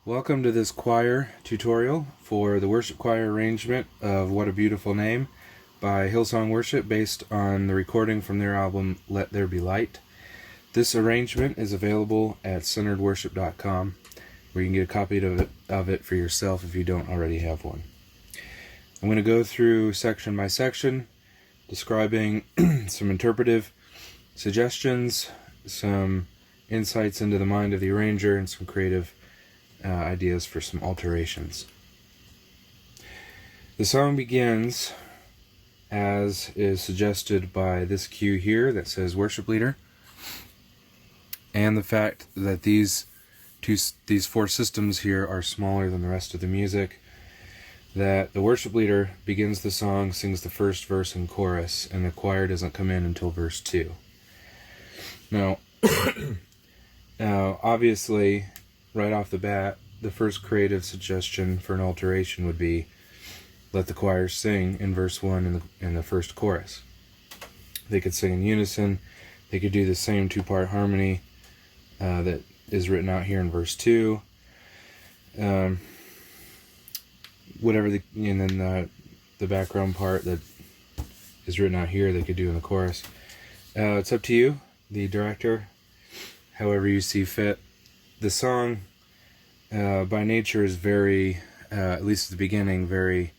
Welcome to this choir tutorial for the worship choir arrangement of What a Beautiful Name by Hillsong Worship, based on the recording from their album Let There Be Light. This arrangement is available at centeredworship.com, where you can get a copy of it for yourself if you don't already have one. I'm going to go through section by section, describing some interpretive suggestions, some insights into the mind of the arranger, and some creative ideas for some alterations. The song begins as is suggested by this cue here that says worship leader, and the fact that these four systems here are smaller than the rest of the music, that the worship leader begins the song, sings the first verse and chorus, and the choir doesn't come in until verse 2. Now, obviously, right off the bat, the first creative suggestion for an alteration would be let the choir sing in verse 1 in the first chorus. They could sing in unison. They could do the same two-part harmony that is written out here in verse 2. And then the background part that is written out here they could do in the chorus. It's up to you, the director, however you see fit. The song, by nature, is very, at least at the beginning, very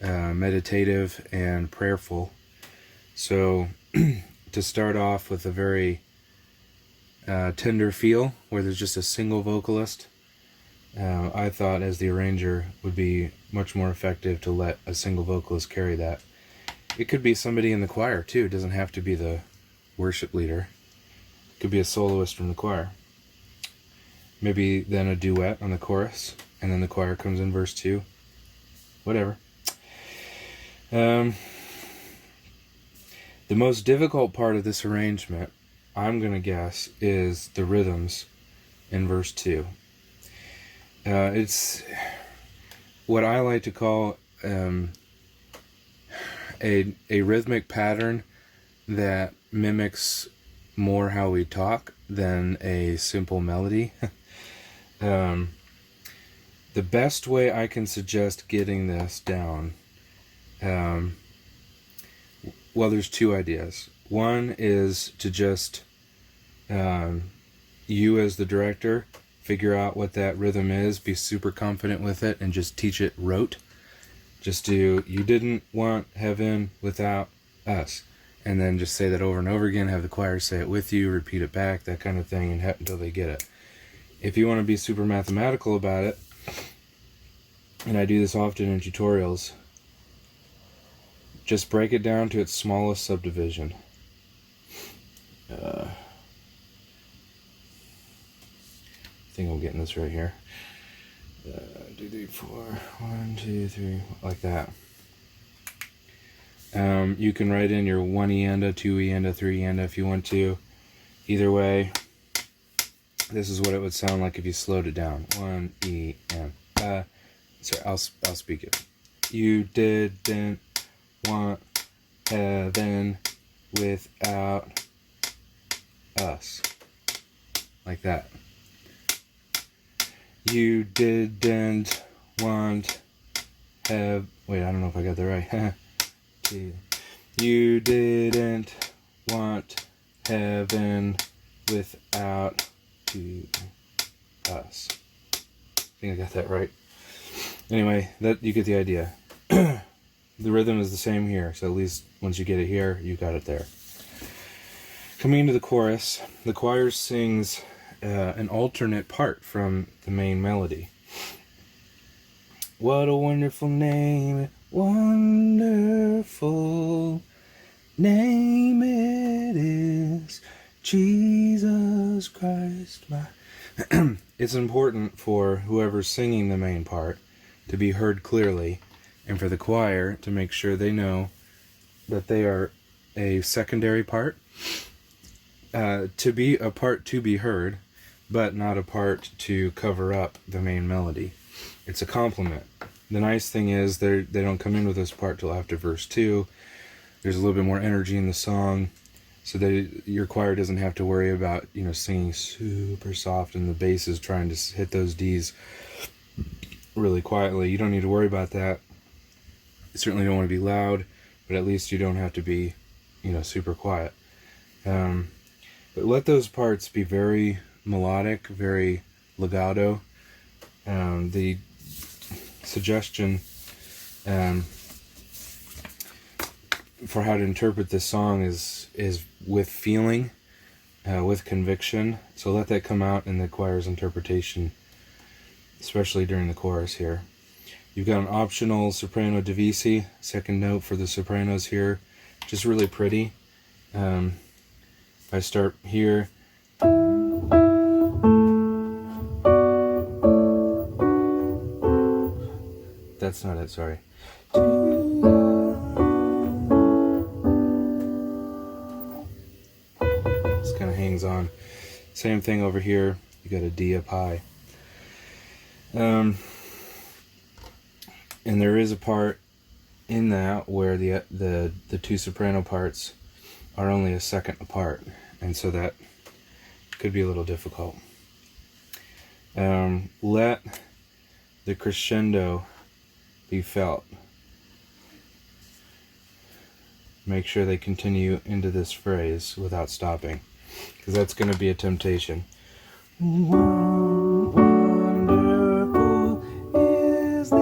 meditative and prayerful. So to start off with a very tender feel, where there's just a single vocalist, I thought as the arranger would be much more effective to let a single vocalist carry that. It could be somebody in the choir too. It doesn't have to be the worship leader. It could be a soloist from the choir. Maybe then a duet on the chorus, and then the choir comes in verse 2. Whatever. The most difficult part of this arrangement, I'm going to guess, is the rhythms in verse 2. It's what I like to call a rhythmic pattern that mimics more how we talk than a simple melody. The best way I can suggest getting this down, there's two ideas. One is to just, you as the director, figure out what that rhythm is, be super confident with it, and just teach it rote. Just do, you didn't want heaven without us. And then just say that over and over again, have the choir say it with you, repeat it back, that kind of thing, and until they get it. If you want to be super mathematical about it, and I do this often in tutorials, just break it down to its smallest subdivision. I think I'm getting this right here. 2, 3, 4, 1, 2, 3, like that. You can write in your 1 eanda, 2 eanda, 3 eanda if you want to. Either way, this is what it would sound like if you slowed it down. 1 e and sorry, I'll speak it. You didn't want heaven without us. Like that. You didn't want heaven. Wait, I don't know if I got that right. You didn't want heaven without us. I think I got that right. Anyway, that you get the idea. The rhythm is the same here, so at least once you get it here, you got it there. Coming into the chorus, the choir sings an alternate part from the main melody. What a wonderful name, wonderful name it is, Jesus Christ my... It's important for whoever's singing the main part to be heard clearly, and for the choir to make sure they know that they are a secondary part, to be a part to be heard, but not a part to cover up the main melody. It's a complement. The nice thing is they don't come in with this part till after verse 2. There's a little bit more energy in the song. so that your choir doesn't have to worry about, singing super soft and the bass is trying to hit those D's really quietly. You don't need to worry about that. You certainly don't want to be loud, but at least you don't have to be, super quiet. But let those parts be very melodic, very legato. The suggestion for how to interpret this song is with feeling, with conviction. So let that come out in the choir's interpretation, especially during the chorus here. You've got an optional soprano divisi, second note for the sopranos here, just really pretty. If I start here, that's not it, sorry. This kind of hangs on. Same thing over here, you got a D up high. And there is a part in that where the two soprano parts are only a second apart, and so that could be a little difficult. Let the crescendo be felt. Make sure they continue into this phrase without stopping, because that's going to be a temptation. Wonderful is this.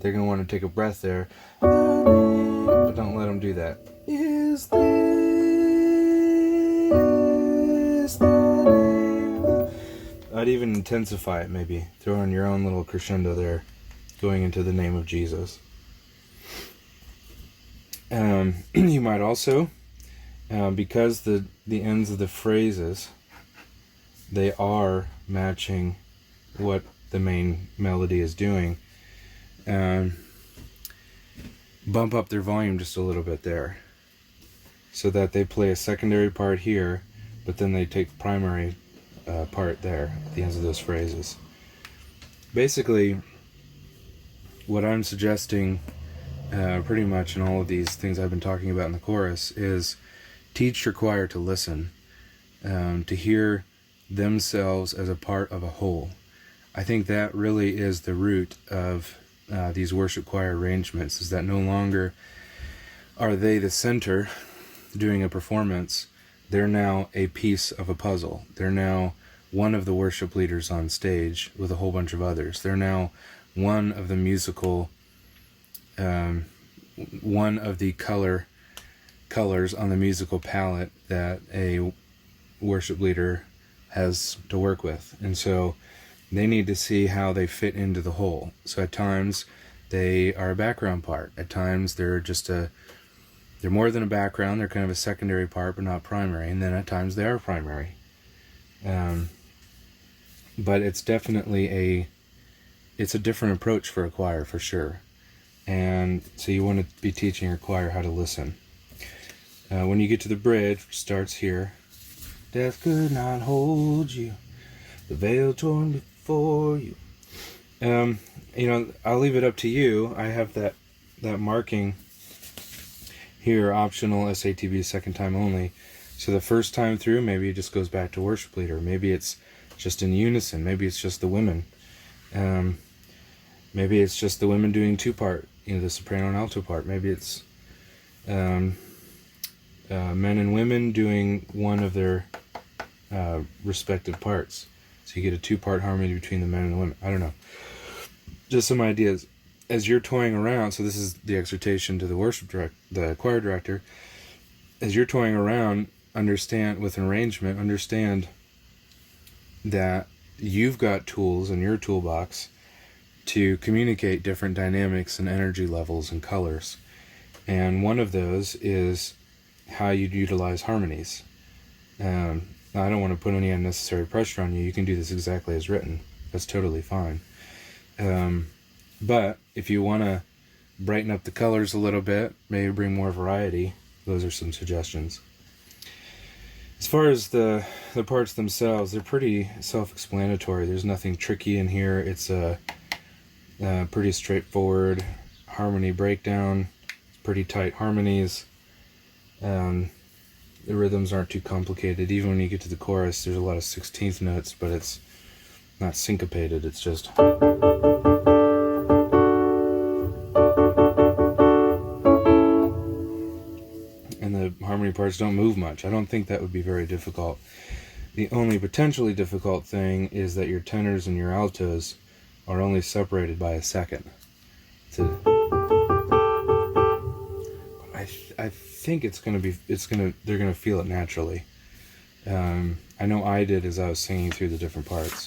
They're going to want to take a breath there, but don't let them do that. Is this the name? I'd even intensify it, maybe. Throw in your own little crescendo there, going into the name of Jesus. You might also, because the ends of the phrases, they are matching what the main melody is doing, bump up their volume just a little bit there, so that they play a secondary part here, but then they take primary part there at the ends of those phrases. Basically, what I'm suggesting pretty much in all of these things I've been talking about in the chorus is teach your choir to listen, to hear themselves as a part of a whole. I think that really is the root of these worship choir arrangements, is that no longer are they the center doing a performance. They're now a piece of a puzzle. They're now one of the worship leaders on stage with a whole bunch of others. They're now one of the musical, one of the colors on the musical palette that a worship leader has to work with. And so they need to see how they fit into the whole. So at times they are a background part. At times they're more than a background. They're kind of a secondary part, but not primary. And then at times they are primary. But it's definitely it's a different approach for a choir, for sure. And so you want to be teaching your choir how to listen. When you get to the bridge, which starts here, death could not hold you, the veil torn before you. I'll leave it up to you. I have that marking here, optional SATB, second time only. So the first time through, maybe it just goes back to worship leader. Maybe it's just in unison. Maybe it's just the women. Maybe it's just the women doing two-part, the soprano and alto part. Maybe it's men and women doing one of their respective parts. So you get a two-part harmony between the men and the women. I don't know. Just some ideas. As you're toying around, so this is the exhortation to the choir director. As you're toying around, understand with an arrangement, understand that you've got tools in your toolbox to communicate different dynamics and energy levels and colors. And one of those is how you'd utilize harmonies. Now, I don't want to put any unnecessary pressure on you. You can do this exactly as written. That's totally fine. But if you want to brighten up the colors a little bit, maybe bring more variety, those are some suggestions. As far as the parts themselves, they're pretty self-explanatory. There's nothing tricky in here. It's a pretty straightforward harmony breakdown. It's pretty tight harmonies. The rhythms aren't too complicated. Even when you get to the chorus, there's a lot of 16th notes, but it's not syncopated. It's just... and the harmony parts don't move much. I don't think that would be very difficult. The only potentially difficult thing is that your tenors and your altos are only separated by a second. I think they're gonna feel it naturally. I know I did as I was singing through the different parts.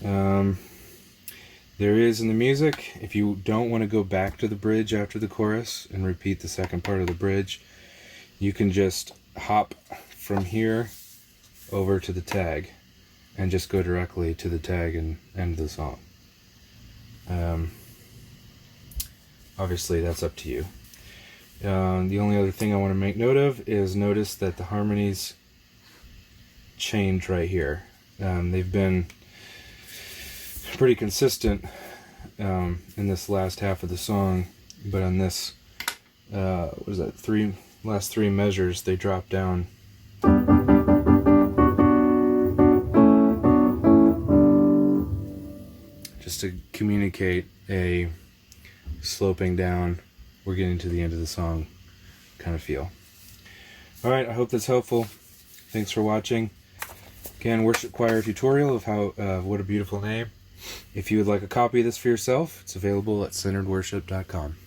There is in the music, if you don't want to go back to the bridge after the chorus and repeat the second part of the bridge, you can just hop from here over to the tag and just go directly to the tag and end the song. Obviously that's up to you. The only other thing I want to make note of is notice that the harmonies change right here. They've been pretty consistent in this last half of the song, but on this what is that, last three measures, they drop down just to communicate a sloping down, we're getting to the end of the song kind of feel. Alright, I hope that's helpful. Thanks for watching. Again, worship choir tutorial of how What a Beautiful Name. If you would like a copy of this for yourself, it's available at centeredworship.com.